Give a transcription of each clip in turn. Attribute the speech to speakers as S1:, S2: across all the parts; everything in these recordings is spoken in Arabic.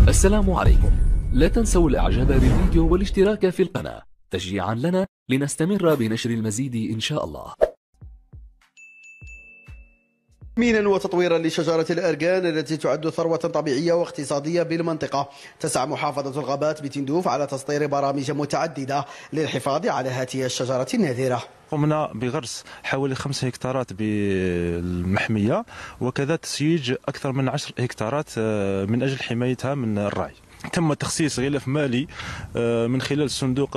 S1: السلام عليكم. لا تنسوا الاعجاب بالفيديو والاشتراك في القناة تشجيعا لنا لنستمر بنشر المزيد ان شاء الله.
S2: تأمينا وتطويرا لشجرة الأركان التي تعد ثروة طبيعية واقتصادية بالمنطقة، تسعى محافظة الغابات بتندوف على تسطير برامج متعددة للحفاظ على هذه الشجرة النادرة.
S3: قمنا بغرس حوالي 5 هكتارات بالمحمية، وكذا تسييج أكثر من 10 هكتارات من أجل حمايتها من الرعي. تم تخصيص غلاف مالي من خلال الصندوق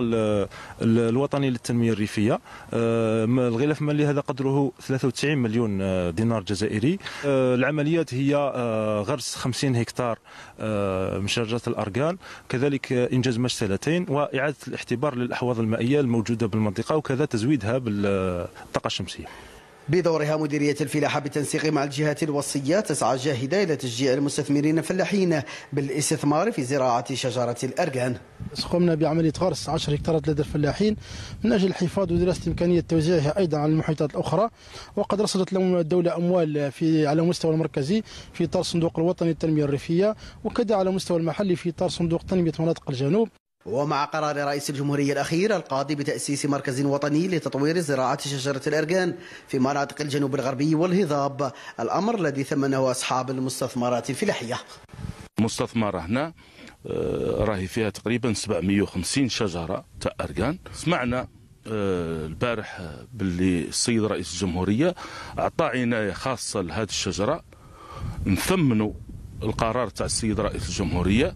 S3: الوطني للتنمية الريفية. الغلاف المالي هذا قدره 93 مليون دينار جزائري. العمليات هي غرس 50 هكتار من شجرة الأركان، كذلك إنجاز مشتلتين وإعادة الاختبار للأحواض المائية الموجودة بالمنطقة، وكذا تزويدها بالطاقة الشمسية.
S2: بدورها مديرية الفلاحة بالتنسيق مع الجهات الوصية تسعى جاهدة إلى تشجيع المستثمرين الفلاحين بالاستثمار في زراعة شجرة الأركان.
S4: قمنا بعملية غرس 10 هكتارات لدى الفلاحين من أجل الحفاظ ودراسة إمكانية توزيعها أيضا على المحيطات الأخرى، وقد رصدت لهم الدولة أموال على المستوى المركزي في إطار الصندوق الوطني للتنمية الريفية، وكذا على المستوى المحلي في إطار صندوق تنمية مناطق الجنوب.
S2: ومع قرار رئيس الجمهورية الأخير القاضي بتأسيس مركز وطني لتطوير زراعة شجرة الأركان في مناطق الجنوب الغربي والهضاب، الأمر الذي ثمنه أصحاب المستثمرات الفلاحية.
S5: مستثمرة هنا راهي فيها تقريبا 750 شجرة تاع أركان. سمعنا البارح باللي السيد رئيس الجمهورية أعطى عناية خاصة لهذه الشجرة. نثمنوا القرار تاع السيد رئيس الجمهورية،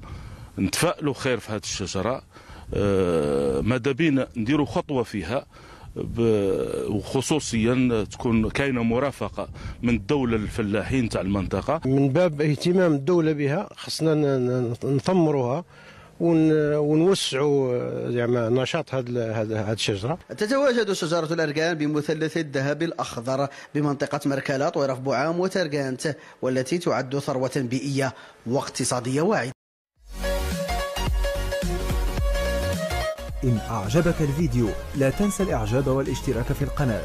S5: نتفائلوا خير في هذه الشجرة. ماذا بينا نديروا خطوة فيها، وخصوصيا تكون كاينه مرافقه من الدوله للفلاحين تاع المنطقه.
S6: من باب اهتمام الدوله بها خصنا نثمروها ونوسعوا يعني نشاط هذه الشجره.
S2: تتواجد شجره الأركان بمثلث الذهب الأخضر بمنطقه مركالة، طويرف بوعام وتركانت، والتي تعد ثروه بيئيه واقتصاديه واعده.
S7: إن أعجبك الفيديو لا تنسى الإعجاب والاشتراك في القناة.